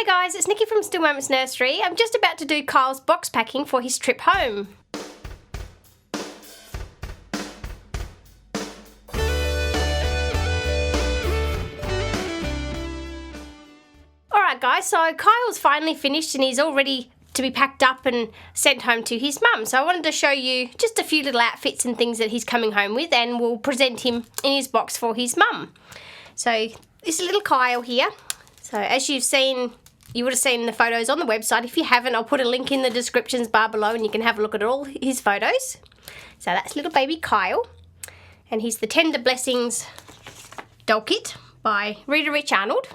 Hey guys, it's Nikki from Still Moments Nursery. I'm just about to do Kyle's box packing for his trip home. Alright guys, so Kyle's finally finished and he's all ready to be packed up and sent home to his mum. So I wanted to show you just a few little outfits and things that he's coming home with, and we'll present him in his box for his mum. So this is little Kyle here. So as you've seen, you would have seen the photos on the website. If you haven't, I'll put a link in the descriptions bar below and you can have a look at all his photos. So that's little baby Kyle. And he's the Tender Blessings doll kit by Rita Rich Arnold.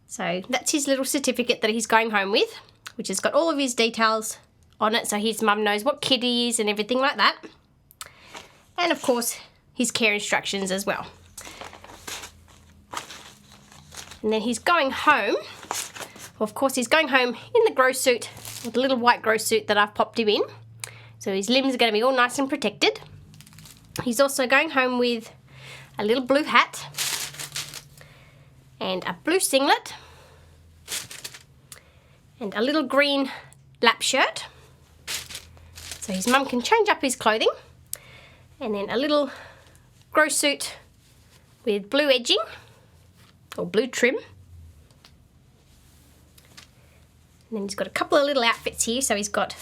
So that's his little certificate that he's going home with, which has got all of his details on it so his mum knows what kid he is and everything like that. And of course, his care instructions as well. And then he's going home. Well, of course, he's going home in the grow suit, or the little white grow suit that I've popped him in. So his limbs are going to be all nice and protected. He's also going home with a little blue hat and a blue singlet and a little green lap shirt. So his mum can change up his clothing. And then a little grow suit with blue edging or blue trim. And then he's got a couple of little outfits here. So he's got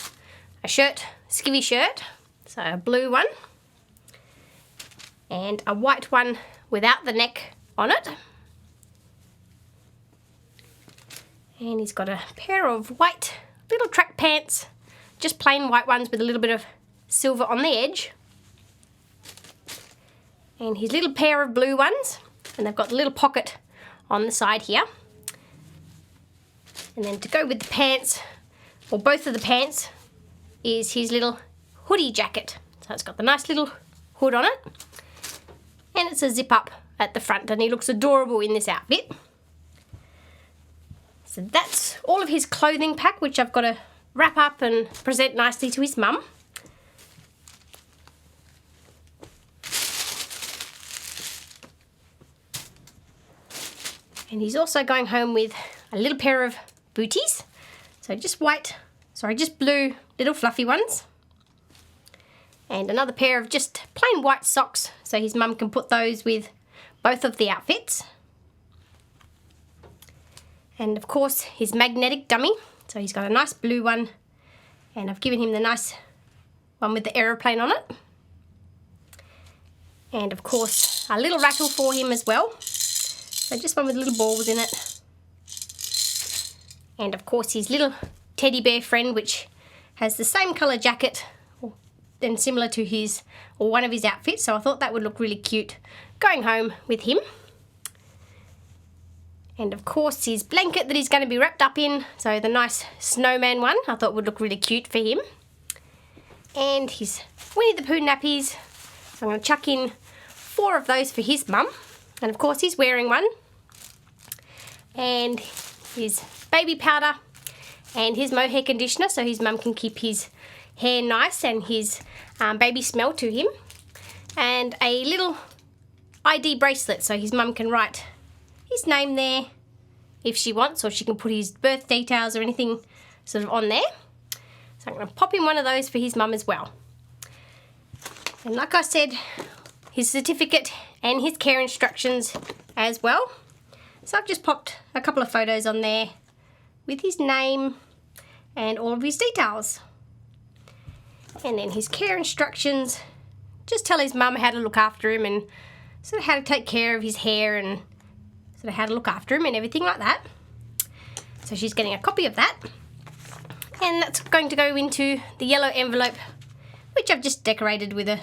a shirt, skivvy shirt, so a blue one, and a white one without the neck on it. And he's got a pair of white little track pants, just plain white ones with a little bit of silver on the edge. And his little pair of blue ones, and they've got a little pocket on the side here. And then to go with the pants, or both of the pants, is his little hoodie jacket. So it's got the nice little hood on it. And it's a zip up at the front, and he looks adorable in this outfit. So that's all of his clothing pack, which I've got to wrap up and present nicely to his mum. And he's also going home with a little pair of booties. So just blue little fluffy ones. And another pair of just plain white socks, so his mum can put those with both of the outfits. And of course his magnetic dummy. So he's got a nice blue one, and I've given him the nice one with the aeroplane on it. And of course a little rattle for him as well. So just one with little balls in it. And of course his little teddy bear friend, which has the same colour jacket and similar to his, or one of his outfits. So I thought that would look really cute going home with him. And of course his blanket that he's going to be wrapped up in, so the nice snowman one, I thought would look really cute for him. And his Winnie the Pooh nappies, so I'm going to chuck in 4 of those for his mum. And of course he's wearing one. And his baby powder and his mohair conditioner, so his mum can keep his hair nice and his baby smell to him. And a little ID bracelet, so his mum can write his name there if she wants, or she can put his birth details or anything sort of on there. So I'm going to pop in one of those for his mum as well. And like I said, his certificate and his care instructions as well. So I've just popped a couple of photos on there with his name and all of his details. And then his care instructions just tell his mum how to look after him and sort of how to take care of his hair and sort of how to look after him and everything like that. So she's getting a copy of that. And that's going to go into the yellow envelope, which I've just decorated with a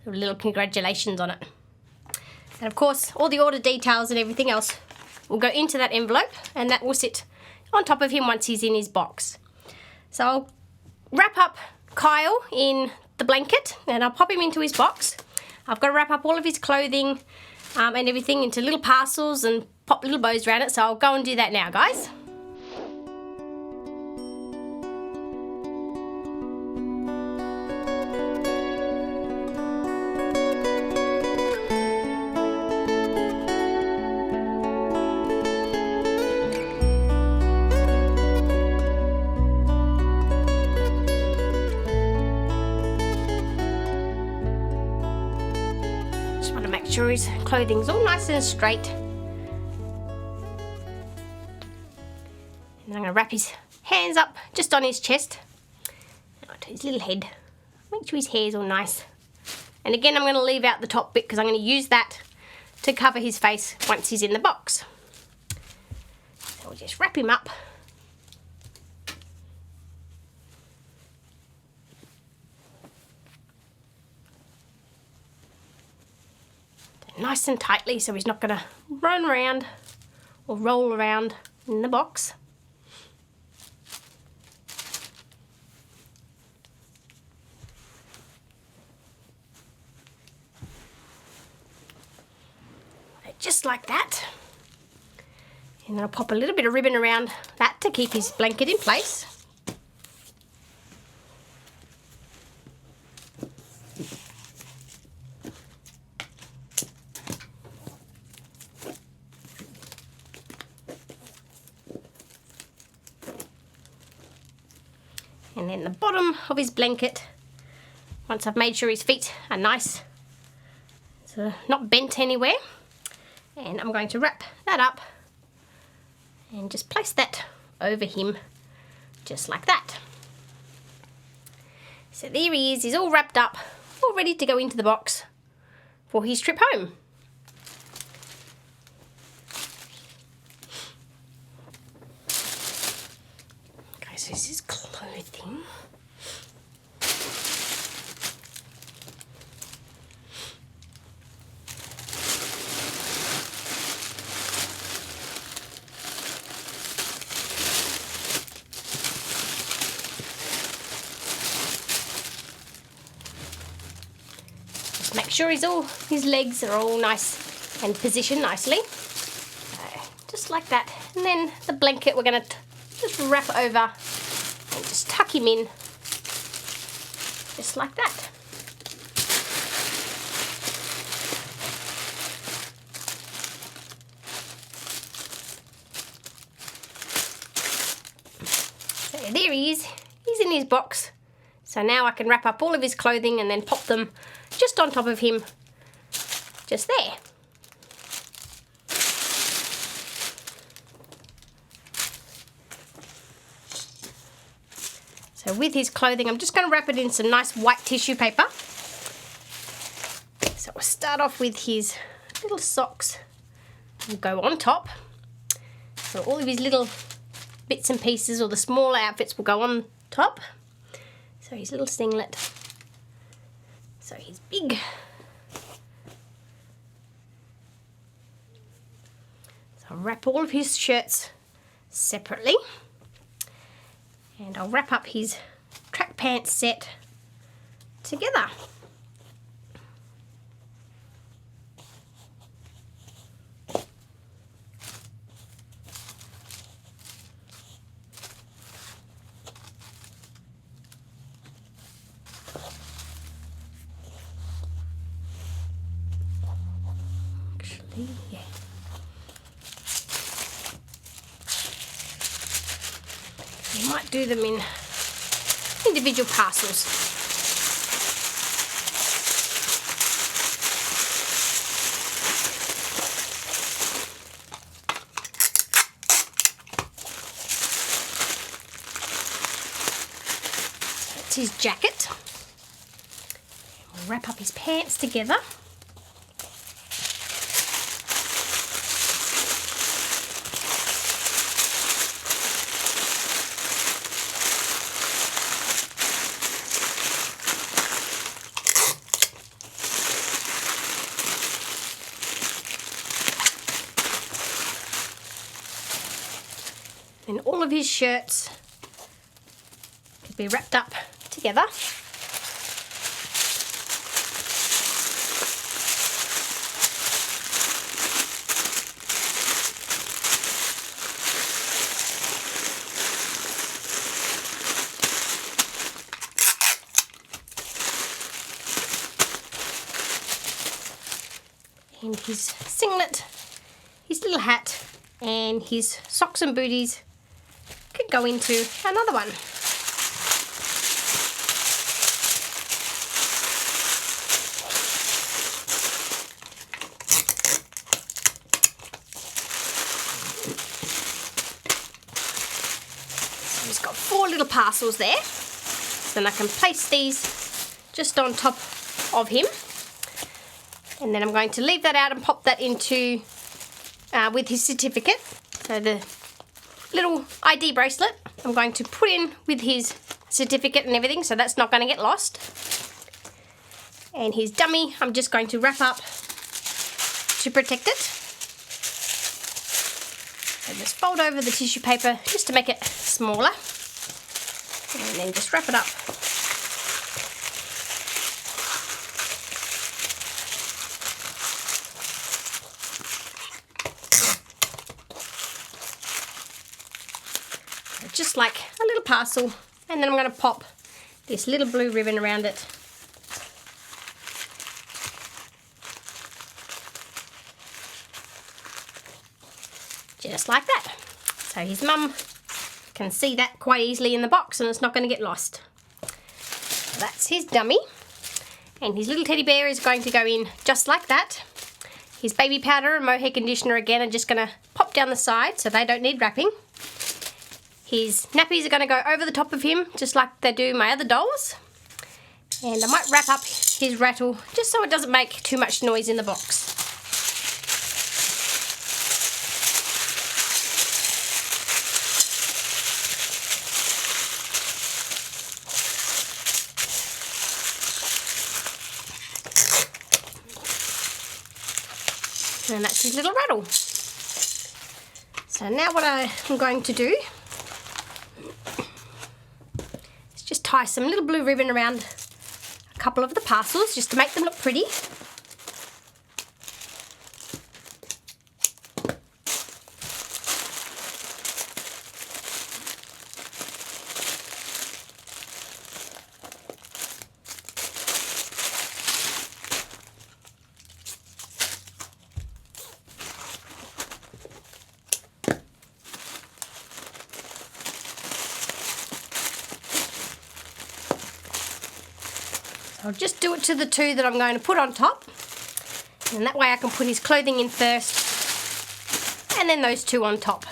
little congratulations on it. And of course, all the order details and everything else will go into that envelope, and that will sit on top of him once he's in his box. So I'll wrap up Kyle in the blanket and I'll pop him into his box. I've got to wrap up all of his clothing and everything into little parcels and pop little bows around it, so I'll go and do that now, guys. sure his clothing's all nice and straight. And then I'm going to wrap his hands up just on his chest, onto his little head. Make sure his hair's all nice. And again, I'm going to leave out the top bit because I'm going to use that to cover his face once he's in the box. So we'll just wrap him up. Nice and tightly so he's not going to run around or roll around in the box. Just like that. And then I'll pop a little bit of ribbon around that to keep his blanket in place. And then the bottom of his blanket, once I've made sure his feet are nice, so not bent anywhere, and I'm going to wrap that up and just place that over him just like that. So there he is, he's all wrapped up, all ready to go into the box for his trip home. Okay, so this is clothing. Make sure his legs are all nice and positioned nicely. Just like that. And then the blanket we're going to just wrap over and just tuck him in. Just like that. So there he is. He's in his box. So now I can wrap up all of his clothing and then pop them just on top of him, just there. So with his clothing, I'm just going to wrap it in some nice white tissue paper. So we'll start off with his little socks. Will go on top. So all of his little bits and pieces, or the smaller outfits, will go on top. So his little singlet. So he's big. So I'll wrap all of his shirts separately. And I'll wrap up his track pants set together. Yeah. You might do them in individual parcels. That's his jacket. We'll wrap up his pants together. And all of his shirts could be wrapped up together. And his singlet, his little hat, and his socks and booties could go into another one. got 4 little parcels there. So then I can place these just on top of him. And then I'm going to leave that out and pop that into with his certificate. So the little ID bracelet I'm going to put in with his certificate and everything, so that's not going to get lost. And his dummy I'm just going to wrap up to protect it. So just fold over the tissue paper just to make it smaller, and then just wrap it up. Just like a little parcel, and then I'm going to pop this little blue ribbon around it. Just like that. So his mum can see that quite easily in the box and it's not going to get lost. So that's his dummy, and his little teddy bear is going to go in just like that. His baby powder and mohair conditioner again are just going to pop down the side so they don't need wrapping. His nappies are going to go over the top of him, just like they do my other dolls. And I might wrap up his rattle, just so it doesn't make too much noise in the box. And that's his little rattle. So now what I'm going to do is just tie some little blue ribbon around a couple of the parcels just to make them look pretty. I'll just do it to the 2 that I'm going to put on top, and that way I can put his clothing in first and then those 2 on top.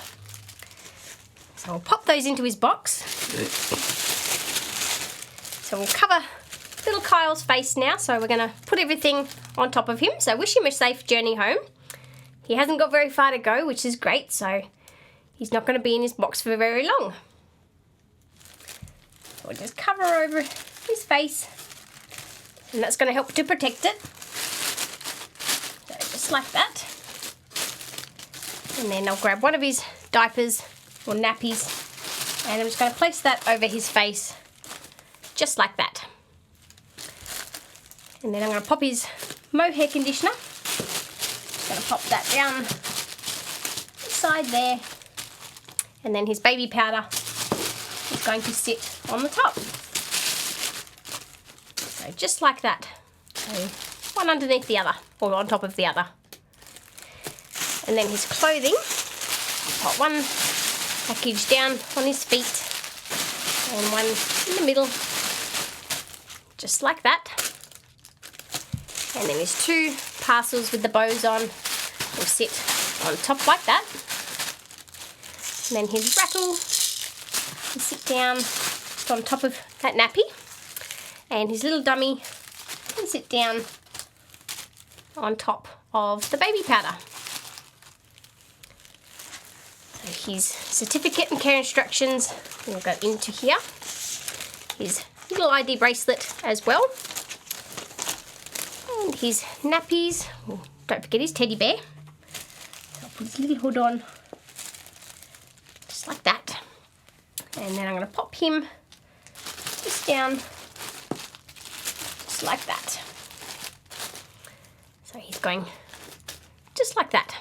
So I'll pop those into his box. So we'll cover little Kyle's face now, so we're going to put everything on top of him. So wish him a safe journey home. He hasn't got very far to go, which is great, so he's not going to be in his box for very long. So we'll just cover over his face, and that's going to help to protect it. So just like that. And then I'll grab one of his diapers or nappies, and I'm just going to place that over his face, just like that. And then I'm going to pop his mohair conditioner. Just going to pop that down the side there. And then his baby powder is going to sit on the top. So just like that. So one underneath the other, or on top of the other. And then his clothing, I'll put one package down on his feet and one in the middle, just like that. And then his 2 parcels with the bows on will sit on top like that. And then his rattle will sit down just on top of that nappy. And his little dummy can sit down on top of the baby powder. So his certificate and care instructions will go into here. His little ID bracelet as well. And his nappies. Oh, don't forget his teddy bear. So I'll put his little hood on, just like that. And then I'm going to pop him just down, just like that. So he's going just like that.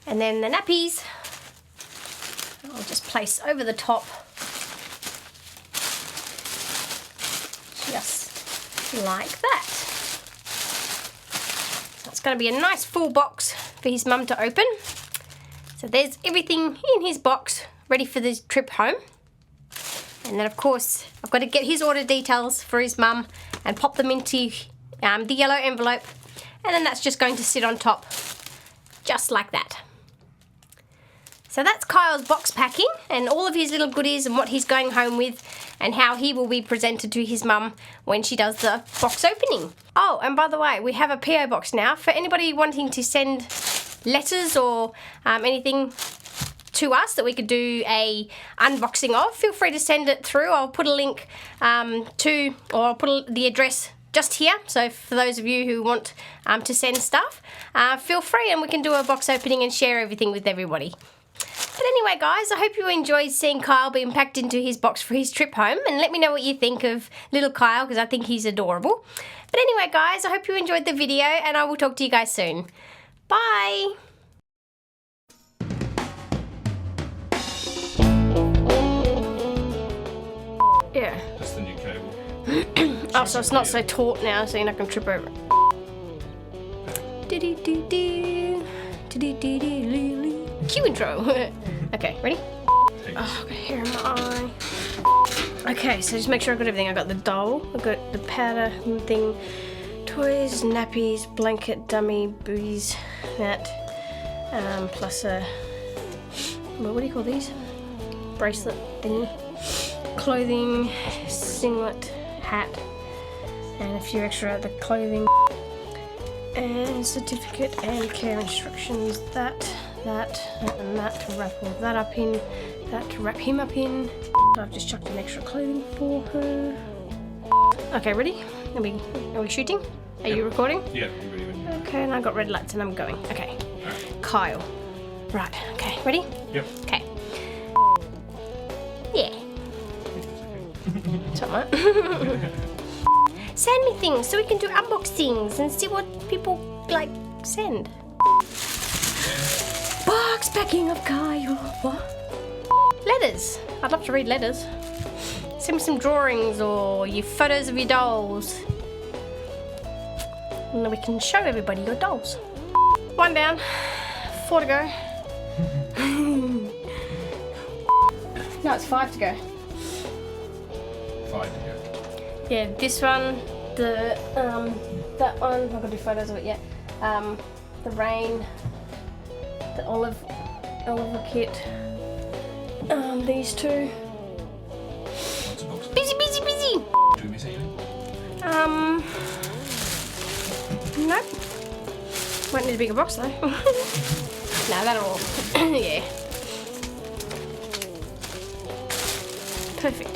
And then the nappies, I'll just place over the top, just like that. So it's going to be a nice full box for his mum to open. So there's everything in his box ready for this trip home. And then of course I've got to get his order details for his mum and pop them into the yellow envelope, and then that's just going to sit on top just like that. So that's Kyle's box packing and all of his little goodies and what he's going home with and how he will be presented to his mum when she does the box opening. Oh, and by the way, we have a PO box now for anybody wanting to send letters or anything to us that we could do a unboxing of. Feel free to send it through. I'll put a link or I'll put the address just here, so for those of you who want to send stuff, feel free and we can do a box opening and share everything with everybody. But anyway, guys, I hope you enjoyed seeing Kyle being packed into his box for his trip home, and let me know what you think of little Kyle, because I think he's adorable. But anyway, guys, I hope you enjoyed the video, and I will talk to you guys soon. Bye! Yeah. That's the new cable. Oh, so it's not so taut now, so you're not going to trip over it. Cue intro. Okay, ready? Oh, I've got hair in my eye. Okay, so just make sure I've got everything. I've got the doll, I've got the powder thing, toys, nappies, blanket, dummy, booties, that, plus a, what do you call these? Bracelet thingy. Clothing, singlet, hat, and a few extra other clothing, and certificate and care instructions. That, and that to wrap all of that up in, that to wrap him up in. I've just chucked in extra clothing for her. Okay, ready? Are we shooting? Are you recording? Yeah, I'm ready. Okay, and I got red lights and I'm going. Okay, Kyle. Right, okay, ready? Yep. Okay. Yeah. Something. Send me things so we can do unboxings and see what people like send. Box packing of Kyle. What? Letters. I'd love to read letters. Send me some drawings or your photos of your dolls. And then we can show everybody your dolls. 1 down, 4 to go. No, it's 5 to go. 5 to go. Yeah, this one, that one, I'm not gonna do photos of it yet. The rain, the Oliver kit, these two. What's a box? Busy! Do we miss anything? Nope. Might need a bigger box though. No, that'll all. Yeah. Perfect.